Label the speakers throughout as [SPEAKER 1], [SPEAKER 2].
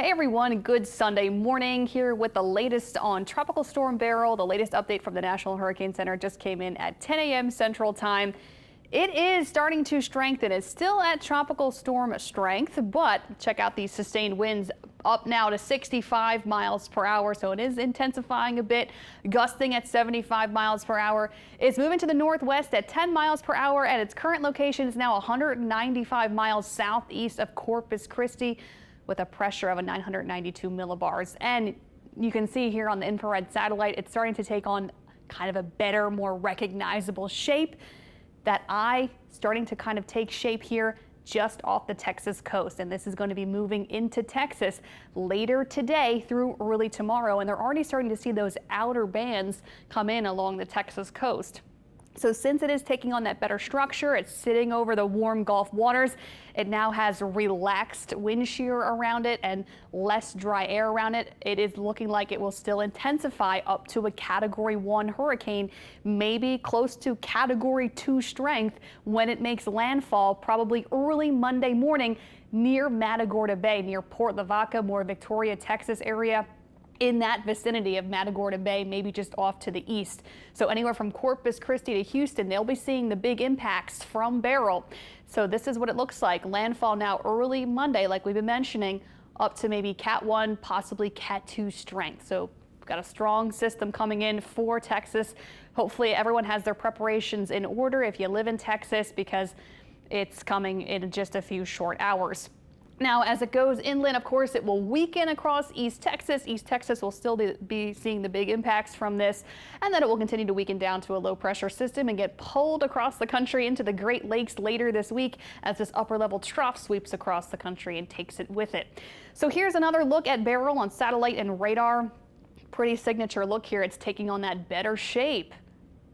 [SPEAKER 1] Hey everyone, good Sunday morning here with the latest on Tropical Storm Beryl. The latest update from the National Hurricane Center just came in at 10 a.m. Central Time. It is starting to strengthen. It's still at tropical storm strength, but check out these sustained winds up now to 65 miles per hour. So it is intensifying a bit, gusting at 75 miles per hour. It's moving to the northwest at 10 miles per hour, and its current location is now 195 miles southeast of Corpus Christi with a pressure of 992 millibars. And you can see here on the infrared satellite, it's starting to take on kind of a better, more recognizable shape. That eye starting to kind of take shape here just off the Texas coast. And this is going to be moving into Texas later today through early tomorrow. And they're already starting to see those outer bands come in along the Texas coast. So since it is taking on that better structure, it's sitting over the warm Gulf waters. It now has relaxed wind shear around it and less dry air around it. It is looking like it will still intensify up to a Category 1 hurricane, maybe close to Category 2 strength when it makes landfall, probably early Monday morning near Matagorda Bay, near Port Lavaca, more Victoria, Texas area. In that vicinity of Matagorda Bay, maybe just off to the east. So anywhere from Corpus Christi to Houston, they'll be seeing the big impacts from Beryl. So this is what it looks like. Landfall now early Monday, like we've been mentioning, up to maybe Cat 1, possibly Cat 2 strength. So we've got a strong system coming in for Texas. Hopefully everyone has their preparations in order if you live in Texas, because it's coming in just a few short hours. Now, as it goes inland, of course, it will weaken across East Texas. East Texas will still be seeing the big impacts from this, and then it will continue to weaken down to a low pressure system and get pulled across the country into the Great Lakes later this week as this upper level trough sweeps across the country and takes it with it. So here's another look at Beryl on satellite and radar. Pretty signature look here. It's taking on that better shape.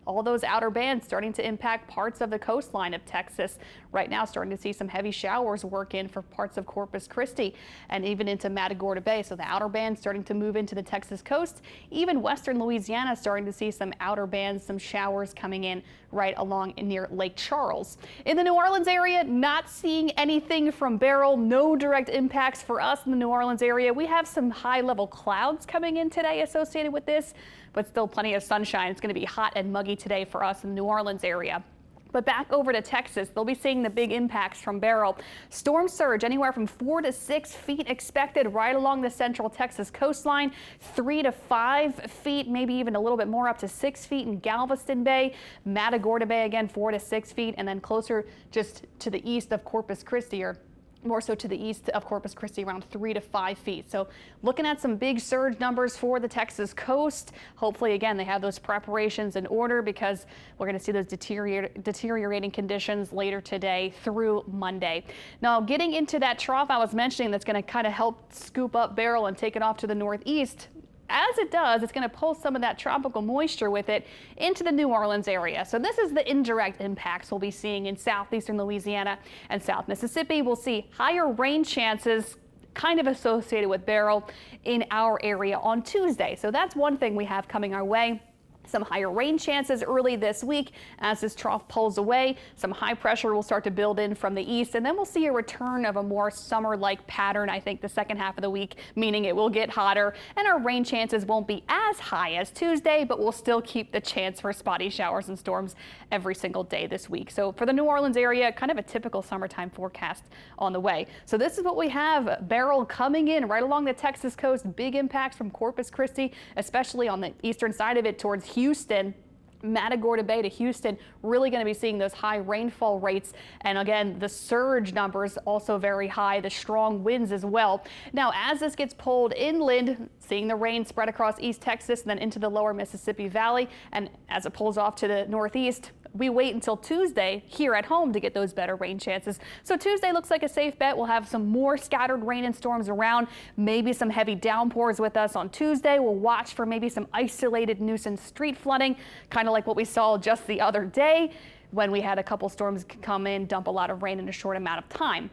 [SPEAKER 1] All those outer bands starting to impact parts of the coastline of Texas. Right now, starting to see some heavy showers work in for parts of Corpus Christi and even into Matagorda Bay. So the outer bands starting to move into the Texas coast. Even western Louisiana starting to see some outer bands, some showers coming in right along near Lake Charles. In the New Orleans area, not seeing anything from Beryl. No direct impacts for us in the New Orleans area. We have some high-level clouds coming in today associated with this, but still plenty of sunshine. It's going to be hot and muggy today for us in the New Orleans area. But back over to Texas, they'll be seeing the big impacts from Beryl. Storm surge anywhere from 4 to 6 feet expected right along the central Texas coastline, 3 to 5 feet, maybe even a little bit more, up to 6 feet in Galveston Bay. Matagorda Bay again, 4 to 6 feet, and then closer just to the east of Corpus Christi, or more so to the east of Corpus Christi, around 3 to 5 feet. So looking at some big surge numbers for the Texas coast. Hopefully, again, they have those preparations in order, because we're going to see those deteriorating conditions later today through Monday. Now, getting into that trough I was mentioning that's going to kind of help scoop up Beryl and take it off to the northeast. As it does, it's going to pull some of that tropical moisture with it into the New Orleans area. So this is the indirect impacts we'll be seeing in southeastern Louisiana and South Mississippi. We'll see higher rain chances kind of associated with Beryl in our area on Tuesday. So that's one thing we have coming our way. Some higher rain chances early this week as this trough pulls away. Some high pressure will start to build in from the east, and then we'll see a return of a more summer-like pattern, I think, the second half of the week, meaning it will get hotter, and our rain chances won't be as high as Tuesday, but we'll still keep the chance for spotty showers and storms every single day this week. So for the New Orleans area, kind of a typical summertime forecast on the way. So this is what we have. Beryl coming in right along the Texas coast. Big impacts from Corpus Christi, especially on the eastern side of it towards Houston. Matagorda Bay to Houston, really going to be seeing those high rainfall rates. And again, the surge numbers also very high, the strong winds as well. Now, as this gets pulled inland, seeing the rain spread across East Texas and then into the lower Mississippi Valley, and as it pulls off to the northeast, we wait until Tuesday here at home to get those better rain chances. So Tuesday looks like a safe bet. We'll have some more scattered rain and storms around, maybe some heavy downpours with us on Tuesday. We'll watch for maybe some isolated nuisance street flooding, kind of like what we saw just the other day when we had a couple storms come in, dump a lot of rain in a short amount of time.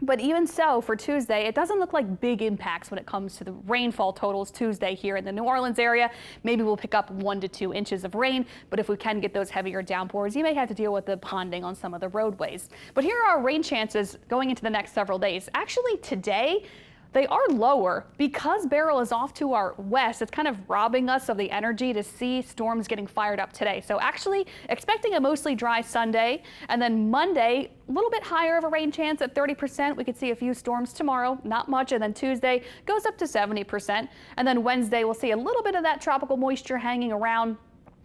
[SPEAKER 1] But even so, for Tuesday, it doesn't look like big impacts when it comes to the rainfall totals Tuesday here in the New Orleans area. Maybe we'll pick up 1 to 2 inches of rain, but if we can get those heavier downpours, you may have to deal with the ponding on some of the roadways. But here are our rain chances going into the next several days. Actually, today, They are lower because Beryl is off to our west. It's kind of robbing us of the energy to see storms getting fired up today. So actually expecting a mostly dry Sunday, and then Monday, a little bit higher of a rain chance at 30%. We could see a few storms tomorrow, not much, and then Tuesday goes up to 70%. And then Wednesday, we'll see a little bit of that tropical moisture hanging around,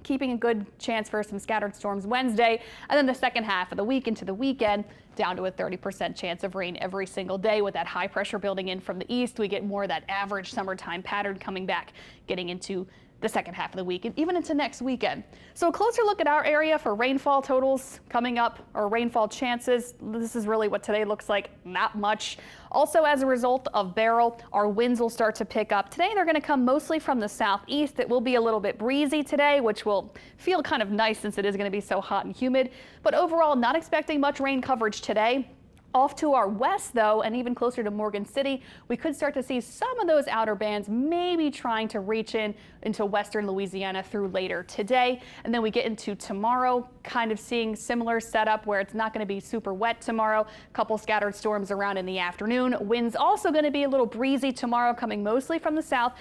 [SPEAKER 1] keeping a good chance for some scattered storms Wednesday, and then the second half of the week into the weekend down to a 30% chance of rain every single day. With that high pressure building in from the east, we get more of that average summertime pattern coming back, getting into the second half of the week and even into next weekend. So a closer look at our area for rainfall totals coming up, or rainfall chances. This is really what today looks like, not much. Also, as a result of Beryl, our winds will start to pick up. Today they're going to come mostly from the southeast. It will be a little bit breezy today, which will feel kind of nice since it is going to be so hot and humid. But overall, not expecting much rain coverage today. Off to our west, though, and even closer to Morgan City, we could start to see some of those outer bands maybe trying to reach into western Louisiana through later today. And then we get into tomorrow, kind of seeing similar setup where it's not going to be super wet tomorrow. A couple scattered storms around in the afternoon. Winds also going to be a little breezy tomorrow, coming mostly from the south.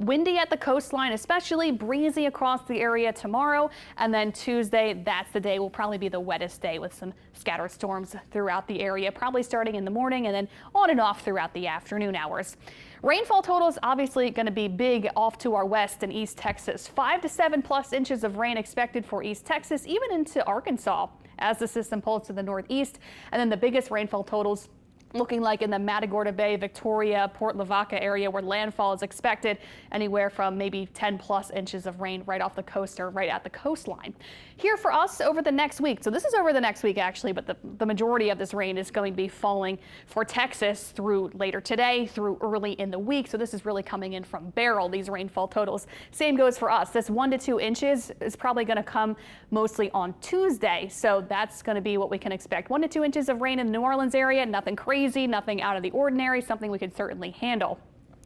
[SPEAKER 1] Windy at the coastline, especially breezy across the area tomorrow. And then Tuesday, that's the day will probably be the wettest day with some scattered storms throughout the area, probably starting in the morning and then on and off throughout the afternoon hours. Rainfall totals obviously going to be big off to our west and East Texas. 5 to 7+ inches of rain expected for East Texas, even into Arkansas as the system pulls to the northeast. And then the biggest rainfall totals looking like in the Matagorda Bay, Victoria, Port Lavaca area, where landfall is expected, anywhere from maybe 10+ inches of rain right off the coast or right at the coastline. Here for us over the next week. So this is over the next week actually, but the majority of this rain is going to be falling for Texas through later today, through early in the week. So this is really coming in from Beryl, these rainfall totals. Same goes for us. This 1 to 2 inches is probably going to come mostly on Tuesday. So that's going to be what we can expect. 1 to 2 inches of rain in the New Orleans area, nothing crazy. Nothing out of the ordinary, something we could certainly handle.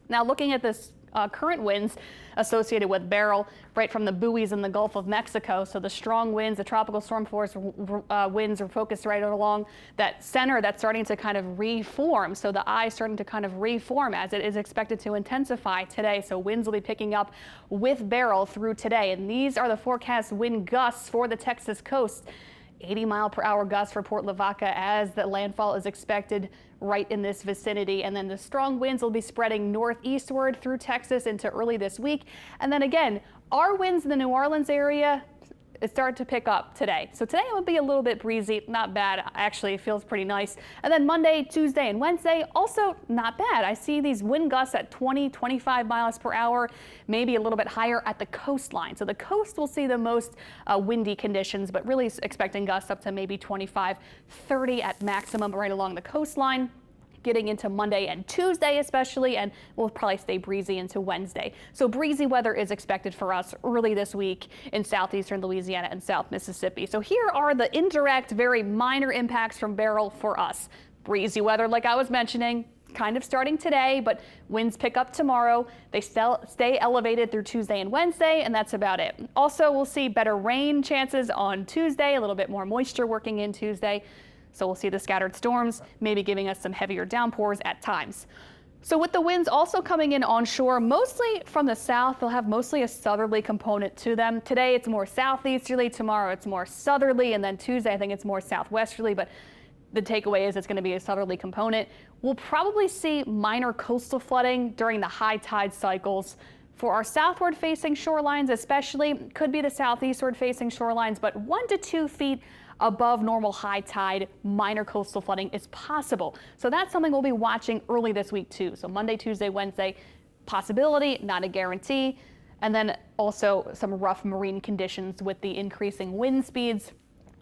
[SPEAKER 1] Now looking at this current winds associated with Beryl right from the buoys in the Gulf of Mexico. So the strong winds, the tropical storm force winds are focused right along that center that's starting to kind of reform. So the eye is starting to kind of reform as it is expected to intensify today. So winds will be picking up with Beryl through today. And these are the forecast wind gusts for the Texas coast. 80-mile-per-hour gusts for Port Lavaca as the landfall is expected right in this vicinity. And then the strong winds will be spreading northeastward through Texas into early this week. And then again, our winds in the New Orleans area start to pick up today. So today it will be a little bit breezy, not bad. Actually, it feels pretty nice. And then Monday, Tuesday, and Wednesday, also not bad. I see these wind gusts at 20, 25 miles per hour, maybe a little bit higher at the coastline. So the coast will see the most windy conditions, but really expecting gusts up to maybe 25, 30 at maximum right along the coastline. Getting into Monday and Tuesday especially, and we'll probably stay breezy into Wednesday. So breezy weather is expected for us early this week in southeastern Louisiana and South Mississippi. So here are the indirect, very minor impacts from Beryl for us. Breezy weather, like I was mentioning, kind of starting today, but winds pick up tomorrow. They stay elevated through Tuesday and Wednesday, and that's about it. Also, we'll see better rain chances on Tuesday, a little bit more moisture working in Tuesday. So we'll see the scattered storms, maybe giving us some heavier downpours at times. So with the winds also coming in onshore, mostly from the south, they'll have mostly a southerly component to them. Today it's more southeasterly, tomorrow it's more southerly, and then Tuesday I think it's more southwesterly, but the takeaway is it's going to be a southerly component. We'll probably see minor coastal flooding during the high tide cycles. For our southward facing shorelines especially, could be the southeastward facing shorelines, but 1 to 2 feet above normal high tide, minor coastal flooding is possible. So that's something we'll be watching early this week too. So Monday, Tuesday, Wednesday, possibility, not a guarantee. And then also some rough marine conditions with the increasing wind speeds.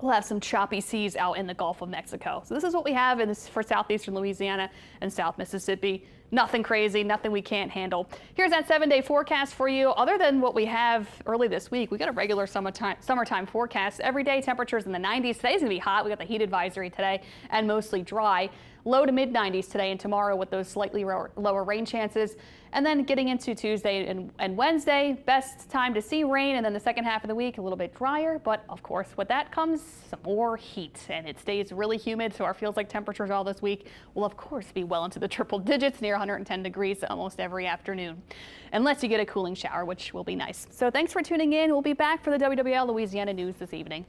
[SPEAKER 1] We'll have some choppy seas out in the Gulf of Mexico. So this is what we have for southeastern Louisiana and South Mississippi. Nothing crazy, nothing we can't handle. Here's that 7-day forecast for you. Other than what we have early this week, we got a regular summertime forecast. Every day temperatures in the 90s. Today's gonna be hot. We got the heat advisory today and mostly dry. Low to mid 90s today and tomorrow with those slightly lower rain chances. And then getting into Tuesday and Wednesday, best time to see rain. And then the second half of the week, a little bit drier. But of course, with that comes some more heat. And it stays really humid. So our feels like temperatures all this week will, of course, be well into the triple digits, near 110 degrees almost every afternoon. Unless you get a cooling shower, which will be nice. So thanks for tuning in. We'll be back for the WWL Louisiana news this evening.